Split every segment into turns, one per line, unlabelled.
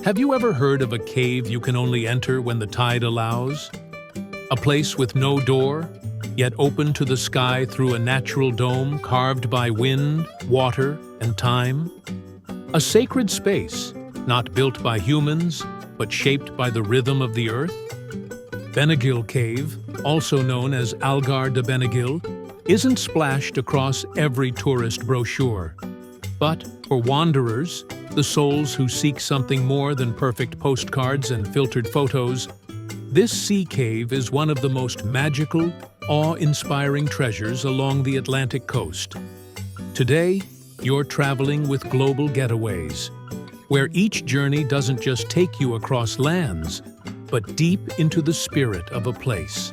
Have you ever heard of a cave you can only enter when the tide allows? A place with no door, yet open to the sky through a natural dome carved by wind, water, and time? A sacred space, not built by humans, but shaped by the rhythm of the earth? Benagil Cave, also known as Algarve de Benagil, isn't splashed across every tourist brochure. But for wanderers, the souls who seek something more than perfect postcards and filtered photos, this sea cave is one of the most magical, awe-inspiring treasures along the Atlantic coast. Today, you're traveling with Global Getaways, where each journey doesn't just take you across lands, but deep into the spirit of a place.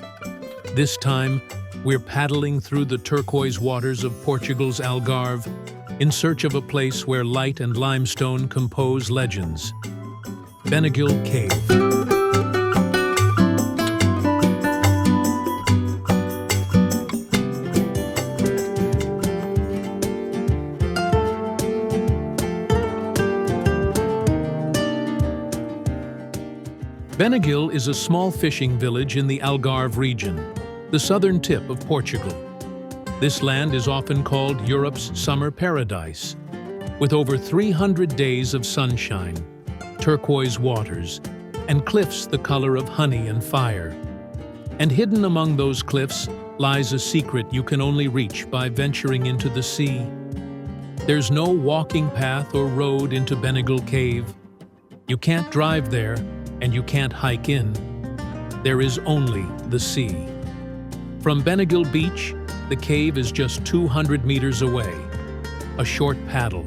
This time, we're paddling through the turquoise waters of Portugal's Algarve in search of a place where light and limestone compose legends. Benagil Cave. Benagil is a small fishing village in the Algarve region, the southern tip of Portugal. This land is often called Europe's summer paradise, with over 300 days of sunshine, turquoise waters, and cliffs the color of honey and fire. And hidden among those cliffs lies a secret you can only reach by venturing into the sea. There's no walking path or road into Benagil Cave. You can't drive there, and you can't hike in. There is only the sea. From Benagil Beach, the cave is just 200 meters away. A short paddle,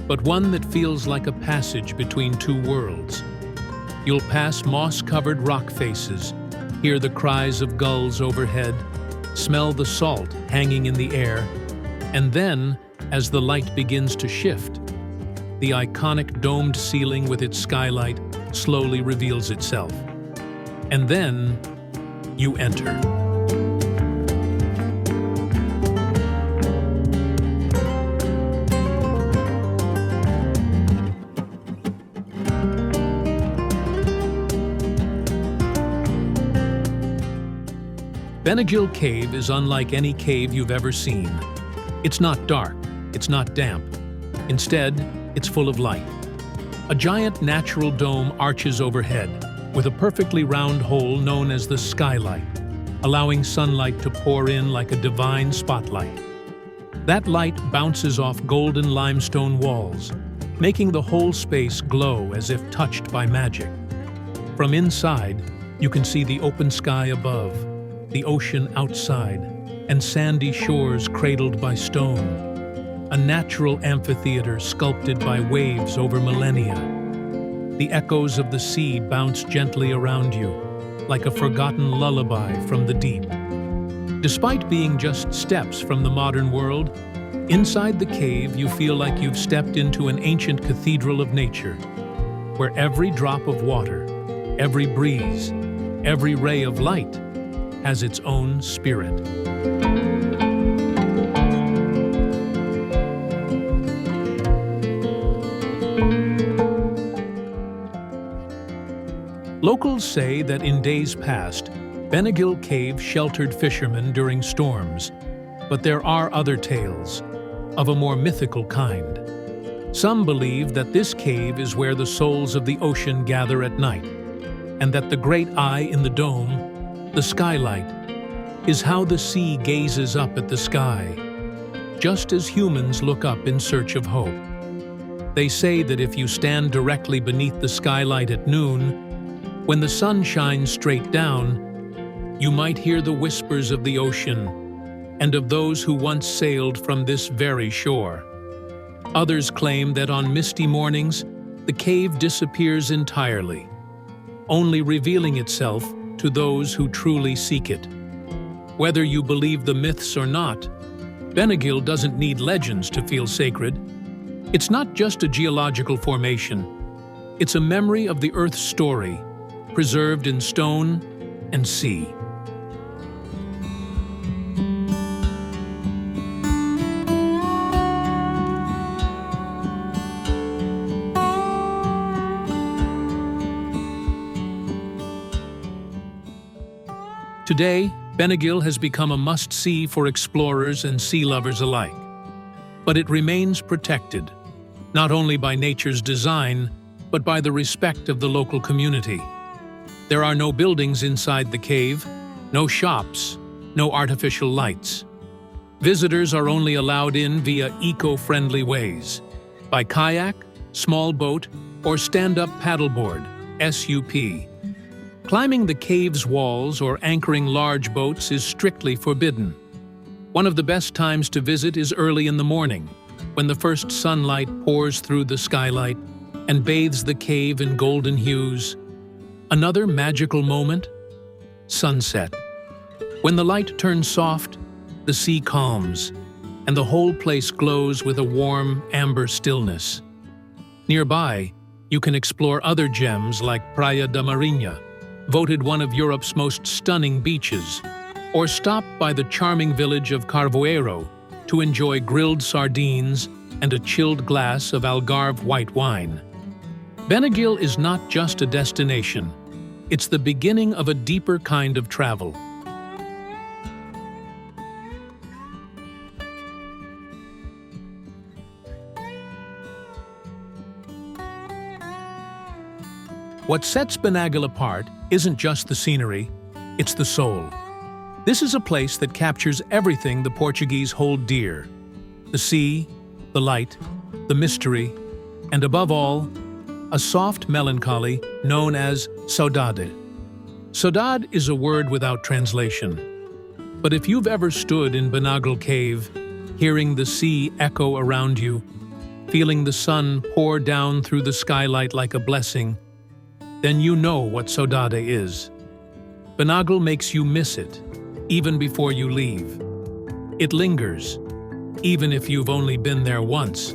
but one that feels like a passage between two worlds. You'll pass moss-covered rock faces, hear the cries of gulls overhead, smell the salt hanging in the air, and then, as the light begins to shift, the iconic domed ceiling with its skylight slowly reveals itself. And then, you enter. Benagil Cave is unlike any cave you've ever seen. It's not dark, it's not damp. Instead, it's full of light. A giant natural dome arches overhead, with a perfectly round hole known as the skylight, allowing sunlight to pour in like a divine spotlight. That light bounces off golden limestone walls, making the whole space glow as if touched by magic. From inside, you can see the open sky above, the ocean outside, and sandy shores cradled by stone. A natural amphitheater sculpted by waves over millennia. The echoes of the sea bounce gently around you, like a forgotten lullaby from the deep. Despite being just steps from the modern world, inside the cave you feel like you've stepped into an ancient cathedral of nature, where every drop of water, every breeze, every ray of light has its own spirit. Locals say that in days past, Benagil Cave sheltered fishermen during storms, but there are other tales, of a more mythical kind. Some believe that this cave is where the souls of the ocean gather at night, and that the great eye in the dome, the skylight, is how the sea gazes up at the sky, just as humans look up in search of hope. They say that if you stand directly beneath the skylight at noon, when the sun shines straight down, you might hear the whispers of the ocean and of those who once sailed from this very shore. Others claim that on misty mornings, the cave disappears entirely, only revealing itself to those who truly seek it. Whether you believe the myths or not, Benagil doesn't need legends to feel sacred. It's not just a geological formation. It's a memory of the Earth's story, preserved in stone and sea. Today, Benagil has become a must-see for explorers and sea lovers alike. But it remains protected, not only by nature's design, but by the respect of the local community. There are no buildings inside the cave, no shops, no artificial lights. Visitors are only allowed in via eco-friendly ways, by kayak, small boat, or stand-up paddleboard, SUP. Climbing the cave's walls or anchoring large boats is strictly forbidden. One of the best times to visit is early in the morning, when the first sunlight pours through the skylight and bathes the cave in golden hues. Another magical moment? Sunset. When the light turns soft, the sea calms, and the whole place glows with a warm, amber stillness. Nearby, you can explore other gems like Praia da Marinha, voted one of Europe's most stunning beaches, or stop by the charming village of Carvoeiro to enjoy grilled sardines and a chilled glass of Algarve white wine. Benagil is not just a destination, it's the beginning of a deeper kind of travel. What sets Benagil apart isn't just the scenery, it's the soul. This is a place that captures everything the Portuguese hold dear: the sea, the light, the mystery, and above all, a soft melancholy known as saudade. Saudade is a word without translation. But if you've ever stood in Benagil Cave, hearing the sea echo around you, feeling the sun pour down through the skylight like a blessing, then you know what saudade is. Benagil makes you miss it, even before you leave. It lingers, even if you've only been there once.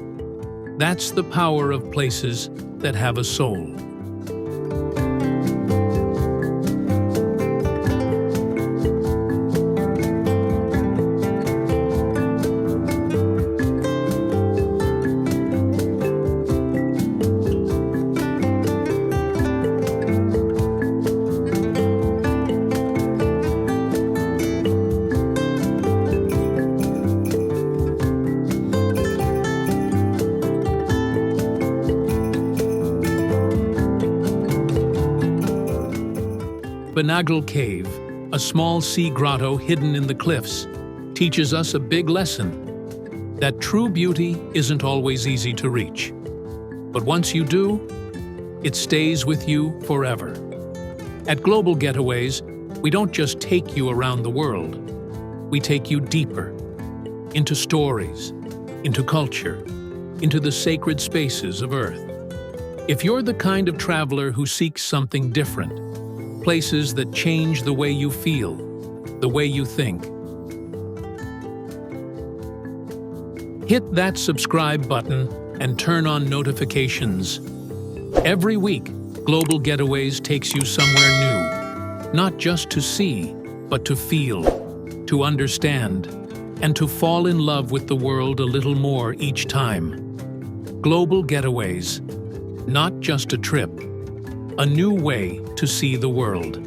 That's the power of places that have a soul. Benagil Cave, a small sea grotto hidden in the cliffs, teaches us a big lesson: that true beauty isn't always easy to reach. But once you do, it stays with you forever. At Global Getaways, we don't just take you around the world. We take you deeper, into stories, into culture, into the sacred spaces of Earth. If you're the kind of traveler who seeks something different, places that change the way you feel, the way you think, hit that subscribe button and turn on notifications. Every week, Global Getaways takes you somewhere new, not just to see, but to feel, to understand, and to fall in love with the world a little more each time. Global Getaways, not just a trip, a new way to see the world.